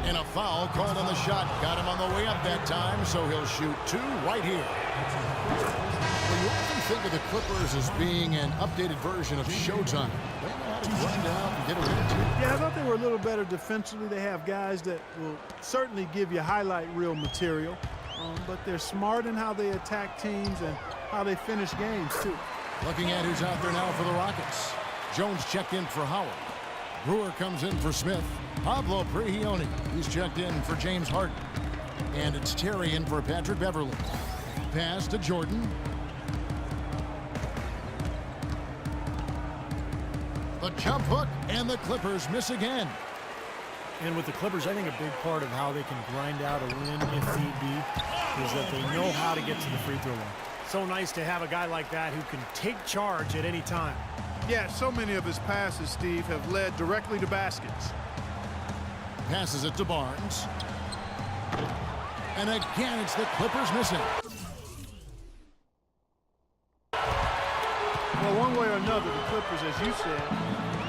And a foul called on the shot. Got him on the way up that time, so he'll shoot 2 right here. Well, you often think of the Clippers as being an updated version of Showtime. They know how to grind out and get a win, too. Yeah, I thought they were a little better defensively. They have guys that will certainly give you highlight reel material, but they're smart in how they attack teams and how they finish games, too. Looking at who's out there now for the Rockets. Jones checked in for Howard. Brewer comes in for Smith. Pablo Prigioni, he's checked in for James Harden. And it's Terry in for Patrick Beverly. Pass to Jordan. The jump hook, and the Clippers miss again. And with the Clippers, I think a big part of how they can grind out a win if need be is that they know how to get to the free throw line. So nice to have a guy like that who can take charge at any time. Yeah, so many of his passes, Steve, have led directly to baskets. Passes it to Barnes. And again, it's the Clippers missing. Well, one way or another, the Clippers, as you said,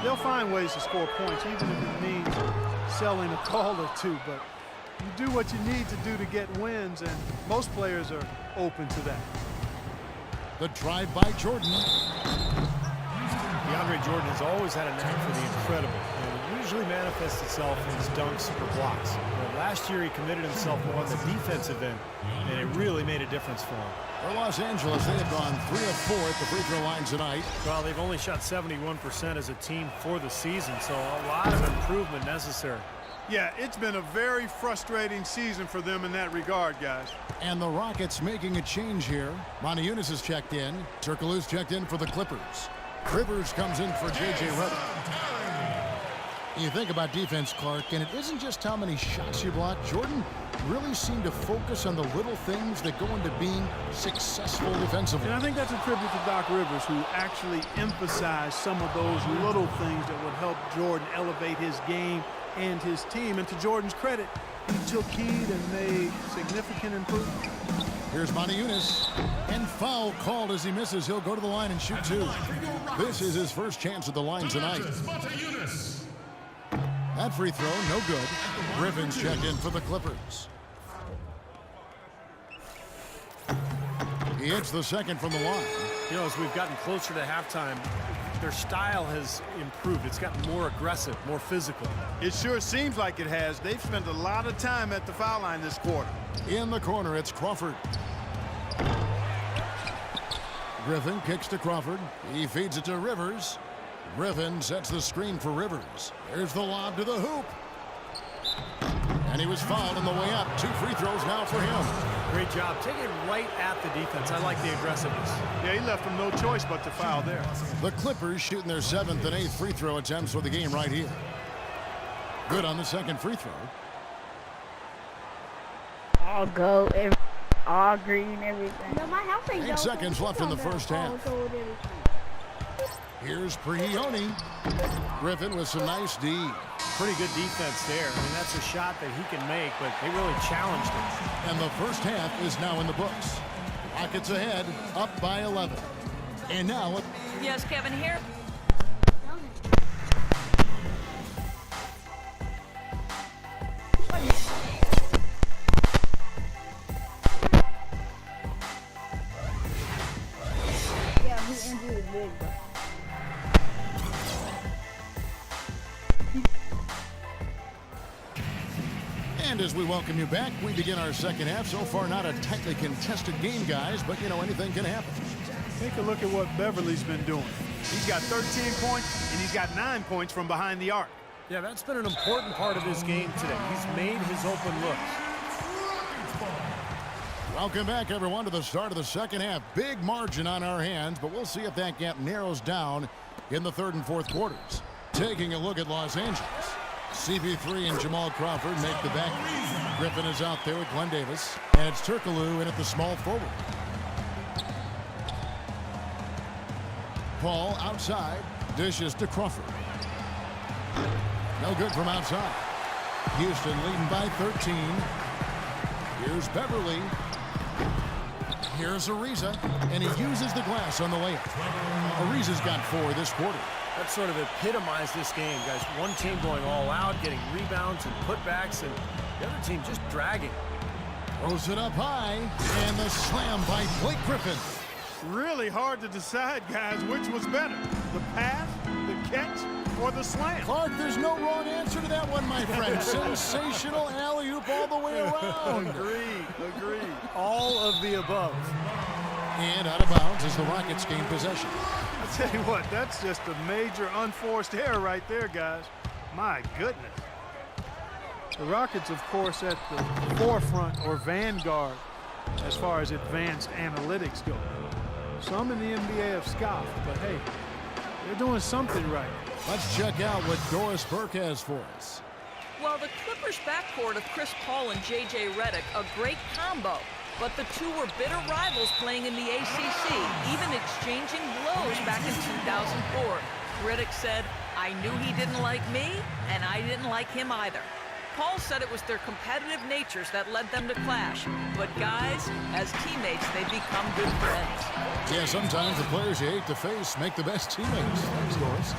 they'll find ways to score points, even if it means selling a call or two. But you do what you need to do to get wins, and most players are open to that. The drive by Jordan. DeAndre Jordan has always had a knack for the incredible, and it usually manifests itself in his dunks or blocks. But last year he committed himself more on the defensive end, and it really made a difference for him. For Los Angeles, they have gone 3 of 4 at the free throw line tonight. Well, they've only shot 71% as a team for the season, so a lot of improvement necessary. Yeah, it's been a very frustrating season for them in that regard, guys. And the Rockets making a change here. Montejunas has checked in. Turkoglu's checked in for the Clippers. Rivers comes in for J.J. Redick. You think about defense, Clark, and it isn't just how many shots you block. Jordan really seemed to focus on the little things that go into being successful defensively. And I think that's a tribute to Doc Rivers, who actually emphasized some of those little things that would help Jordan elevate his game and his team. And to Jordan's credit, he took heed and made significant improvement. Here's Montejunas, and foul called as he misses. He'll go to the line and shoot 2. This is his first chance at the line tonight. That free throw, no good. Griffin's checked in for the Clippers. He hits the second from the line. You know, as we've gotten closer to halftime, their style has improved. It's gotten more aggressive, more physical. It sure seems like it has. They've spent a lot of time at the foul line this quarter. In the corner, it's Crawford. Griffin kicks to Crawford. He feeds it to Rivers. Griffin sets the screen for Rivers. There's the lob to the hoop. And he was fouled on the way up. 2 free throws now for him. Great job. Taking it right at the defense. I like the aggressiveness. Yeah, he left him no choice but to foul there. The Clippers shooting their 7th and 8th free throw attempts for the game right here. Good on the second free throw. All gold, all green, everything. No, my house ain't 8 seconds left in the first half. Here's Prigioni. Griffin with some nice D. Pretty good defense there. I mean, that's a shot that he can make, but they really challenged him. And the first half is now in the books. Rockets ahead, up by 11. And now... Yes, Kevin, here. Yeah, he injured his leg, bro. And as we welcome you back, we begin our second half. So far, not a tightly contested game, guys, but, you know, anything can happen. Take a look at what Beverly's been doing. He's got 13 points, and he's got 9 points from behind the arc. Yeah, that's been an important part of his game today. He's made his open looks. Welcome back, everyone, to the start of the second half. Big margin on our hands, but we'll see if that gap narrows down in the third and fourth quarters. Taking a look at Los Angeles. CP3 and Jamal Crawford make the back. Griffin is out there with Glenn Davis. And it's Turkoglu in at the small forward. Paul outside. Dishes to Crawford. No good from outside. Houston leading by 13. Here's Beverly. Here's Ariza. And he uses the glass on the layup. Ariza's got 4 this quarter. That sort of epitomized this game, guys. One team going all out, getting rebounds and putbacks, and the other team just dragging. Throws it up high, and the slam by Blake Griffin. Really hard to decide, guys, which was better, the pass, the catch, or the slam. Clark, there's no wrong answer to that one, my friend. Sensational alley-oop all the way around. Agreed. All of the above. And out of bounds as the Rockets gain possession. I tell you what, that's just a major unforced error right there, guys. My goodness. The Rockets, of course, at the forefront or vanguard as far as advanced analytics go. Some in the NBA have scoffed, but hey, they're doing something right. Let's check out what Doris Burke has for us. Well, the Clippers' backcourt of Chris Paul and J.J. Redick, a great combo. But the two were bitter rivals playing in the ACC, even exchanging blows back in 2004. Redick said, "I knew he didn't like me, and I didn't like him either." Paul said it was their competitive natures that led them to clash. But guys, as teammates, they become good friends. Yeah, sometimes the players you hate to face make the best teammates. Thanks, Doris.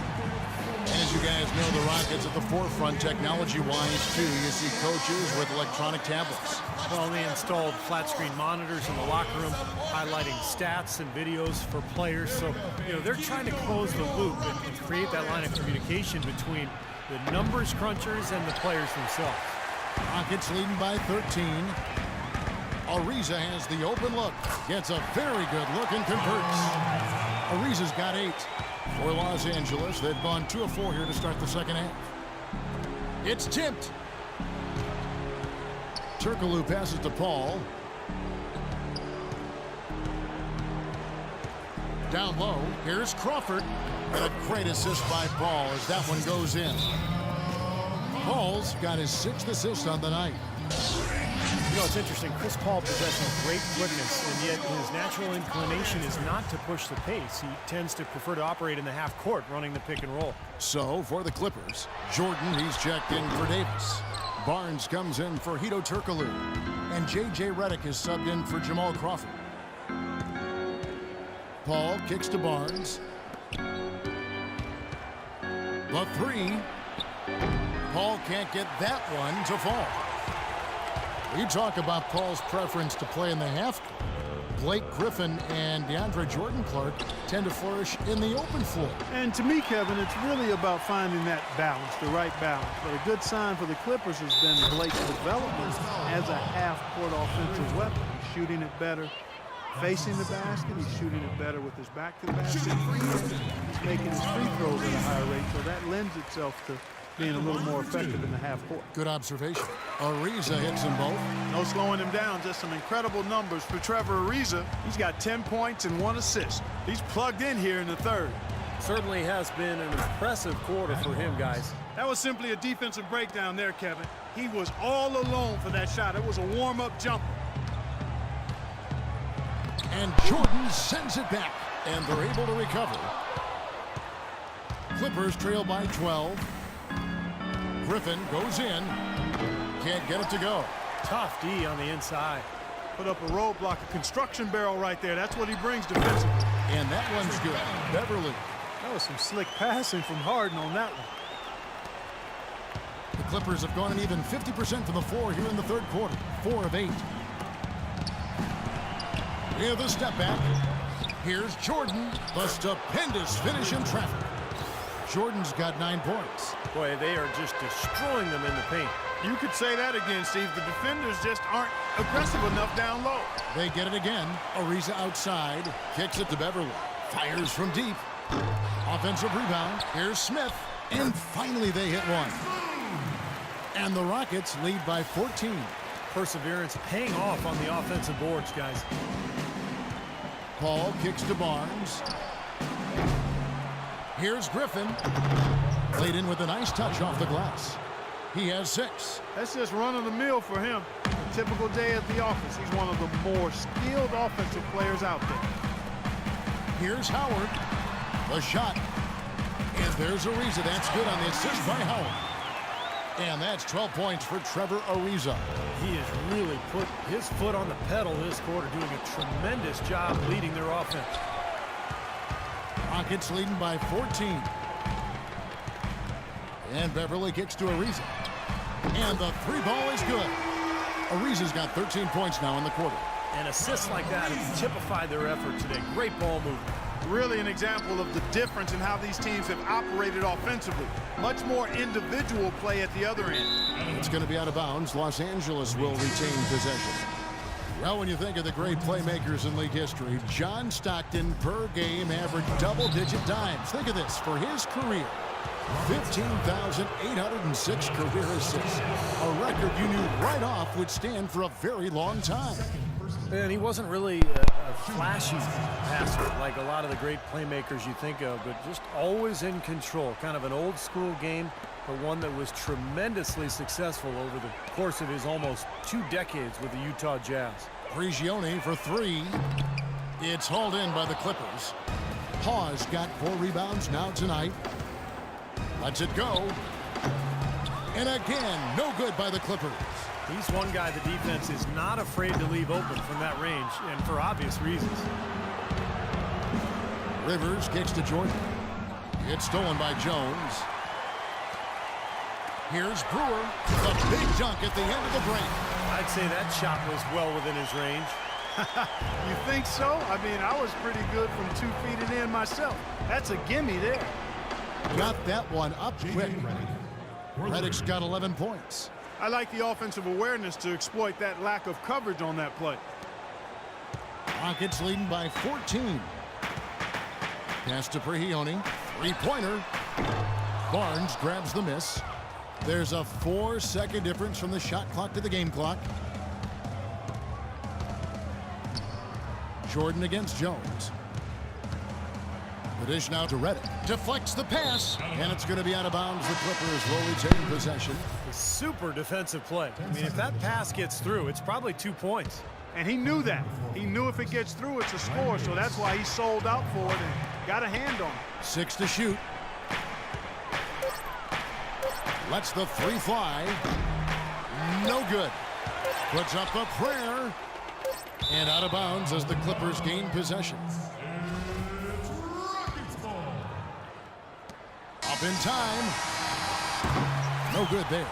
And as you guys know, the Rockets at the forefront technology-wise, too. You see coaches with electronic tablets. Well, they installed flat-screen monitors in the locker room, highlighting stats and videos for players. So, they're trying to close the loop and create that line of communication between the numbers crunchers and the players themselves. Rockets leading by 13. Ariza has the open look. Gets a very good look and converts. Ariza's got 8. For Los Angeles, they've gone 2 of 4 here to start the second half. It's tipped. Turkoglu passes to Paul. Down low, here's Crawford. And a great assist by Paul as that one goes in. Paul's got his 6th assist on the night. It's interesting. Chris Paul possesses great quickness, and yet his natural inclination is not to push the pace. He tends to prefer to operate in the half court, running the pick and roll. So, for the Clippers, Jordan, he's checked in for Davis. Barnes comes in for Hedo Turkoglu. And J.J. Redick is subbed in for Jamal Crawford. Paul kicks to Barnes. The 3. Paul can't get that one to fall. We talk about Paul's preference to play in the half court. Blake Griffin and DeAndre Jordan Clark tend to flourish in the open floor. And to me, Kevin, it's really about finding that balance, the right balance. But a good sign for the Clippers has been Blake's development as a half-court offensive weapon. He's shooting it better, facing the basket. He's shooting it better with his back to the basket. He's making his free throws at a higher rate, so that lends itself to being a little more effective in the half court. Good observation. Ariza hits them both. No slowing him down, just some incredible numbers for Trevor Ariza. He's got 10 points and 1 assist. He's plugged in here in the third. Certainly has been an impressive quarter for him, guys. That was simply a defensive breakdown there, Kevin. He was all alone for that shot. It was a warm-up jumper. And Jordan sends it back, and they're able to recover. Clippers trail by 12. Griffin goes in. Can't get it to go. Tough D on the inside. Put up a roadblock, a construction barrel right there. That's what he brings defensively. And that one's good. Beverly. That was some slick passing from Harden on that one. The Clippers have gone an even 50% from the floor here in the third quarter. 4 of 8. Here's the step back. Here's Jordan. The stupendous finish in traffic. Jordan's got 9 points. Boy, they are just destroying them in the paint. You could say that again, Steve. The defenders just aren't aggressive enough down low. They get it again. Ariza outside. Kicks it to Beverly. Fires from deep. Offensive rebound. Here's Smith. And finally they hit one. And the Rockets lead by 14. Perseverance paying off on the offensive boards, guys. Paul kicks to Barnes. Here's Griffin. Played in with a nice touch off the glass. He has 6. That's just run-of-the-mill for him. A typical day at the office. He's one of the more skilled offensive players out there. Here's Howard. The shot. And there's Ariza. That's good on the assist by Howard. And that's 12 points for Trevor Ariza. He has really put his foot on the pedal this quarter, doing a tremendous job leading their offense. Rockets leading by 14. And Beverly kicks to Ariza. And the three ball is good. Ariza's got 13 points now in the quarter. And assists like that have typified their effort today. Great ball movement. Really an example of the difference in how these teams have operated offensively. Much more individual play at the other end. It's going to be out of bounds. Los Angeles will retain possession. Well, when you think of the great playmakers in league history, John Stockton per game averaged double-digit dimes. Think of this. For his career, 15,806 career assists. A record you knew right off would stand for a very long time. And he wasn't really a flashy passer like a lot of the great playmakers you think of, but just always in control. Kind of an old school game, but one that was tremendously successful over the course of his almost 2 decades with the Utah Jazz. Prigioni for 3. It's hauled in by the Clippers. Hawes got 4 rebounds now tonight. Lets it go. And again, no good by the Clippers. He's one guy the defense is not afraid to leave open from that range, and for obvious reasons. Rivers kicks to Jordan. It's stolen by Jones. Here's Brewer. A big dunk at the end of the break. I'd say that shot was well within his range. You think so? I mean, I was pretty good from 2 feet and in myself. That's a gimme there. Got that one up quick. Redick's got 11 points. I like the offensive awareness to exploit that lack of coverage on that play. Rockets leading by 14. Pass to Prigioni. Three-pointer. Barnes grabs the miss. There's a 4-second difference from the shot clock to the game clock. Jordan against Jones. The dish now to Redick. Deflects the pass, and it's going to be out of bounds. The Clippers will retain possession. A super defensive play. I mean, if that pass gets through, it's probably 2 points. And he knew that. He knew if it gets through, it's a score, so that's why he sold out for it and got a hand on it. 6 to shoot. Lets the 3 fly. No good. Puts up a prayer. And out of bounds as the Clippers gain possession. Up in time. No good there.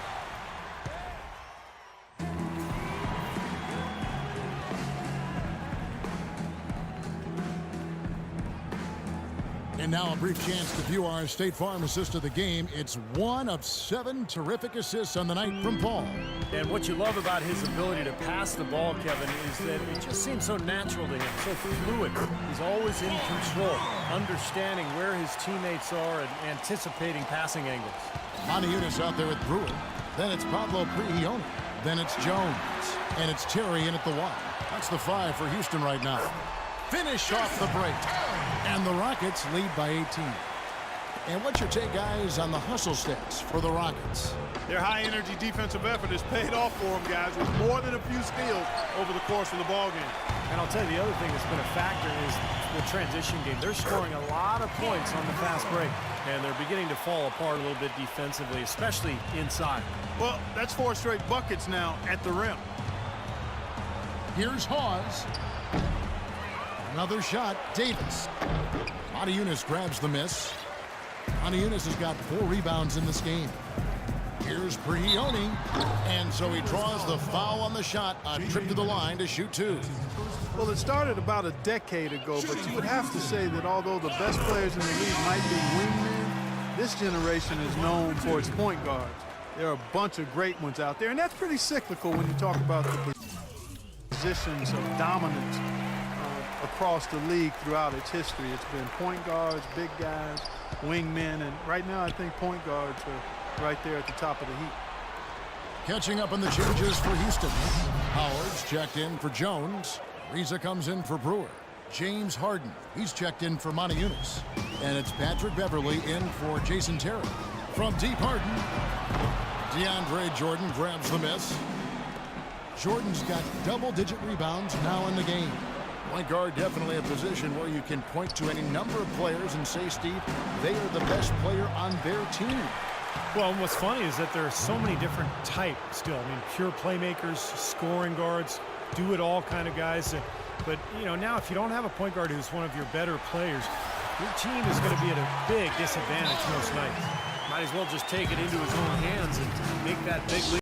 And now a brief chance to view our State Farm assist of the game. It's 1 of 7 terrific assists on the night from Paul. And what you love about his ability to pass the ball, Kevin, is that it just seems so natural to him, so fluid. He's always in control, understanding where his teammates are and anticipating passing angles. Maniunas out there with Brewer. Then it's Pablo Prigioni. Then it's Jones. And it's Terry in at the 1. That's the 5 for Houston right now. Finish off the break. And the Rockets lead by 18. And what's your take, guys, on the hustle stats for the Rockets? Their high-energy defensive effort has paid off for them, guys, with more than a few steals over the course of the ballgame. And I'll tell you, the other thing that's been a factor is the transition game. They're scoring a lot of points on the fast break, and they're beginning to fall apart a little bit defensively, especially inside. Well, that's 4 straight buckets now at the rim. Here's Hawes. Another shot, Davis. Maniunas grabs the miss. Maniunas has got 4 rebounds in this game. Here's Prigioni. And so he draws the foul on the shot. A trip to the line to shoot 2. Well, it started about a decade ago, but you would have to say that although the best players in the league might be wingmen, this generation is known for its point guards. There are a bunch of great ones out there, and that's pretty cyclical when you talk about the positions of dominance across the league throughout its history. It's been point guards, big guys, wingmen, and right now I think point guards are right there at the top of the heap. Catching up on the changes for Houston. Howard's checked in for Jones. Ariza comes in for Brewer. James Harden, he's checked in for Maniunas. And it's Patrick Beverly in for Jason Terry. From deep, Harden. DeAndre Jordan grabs the miss. Jordan's got double-digit rebounds now in the game. Point guard, definitely a position where you can point to any number of players and say, Steve, they are the best player on their team. Well, and what's funny is that there are so many different types still. I mean, pure playmakers, scoring guards, do-it-all kind of guys. But, you know, now if you don't have a point guard who's one of your better players, your team is going to be at a big disadvantage most nights. Might as well just take it into his own hands and make that big lead.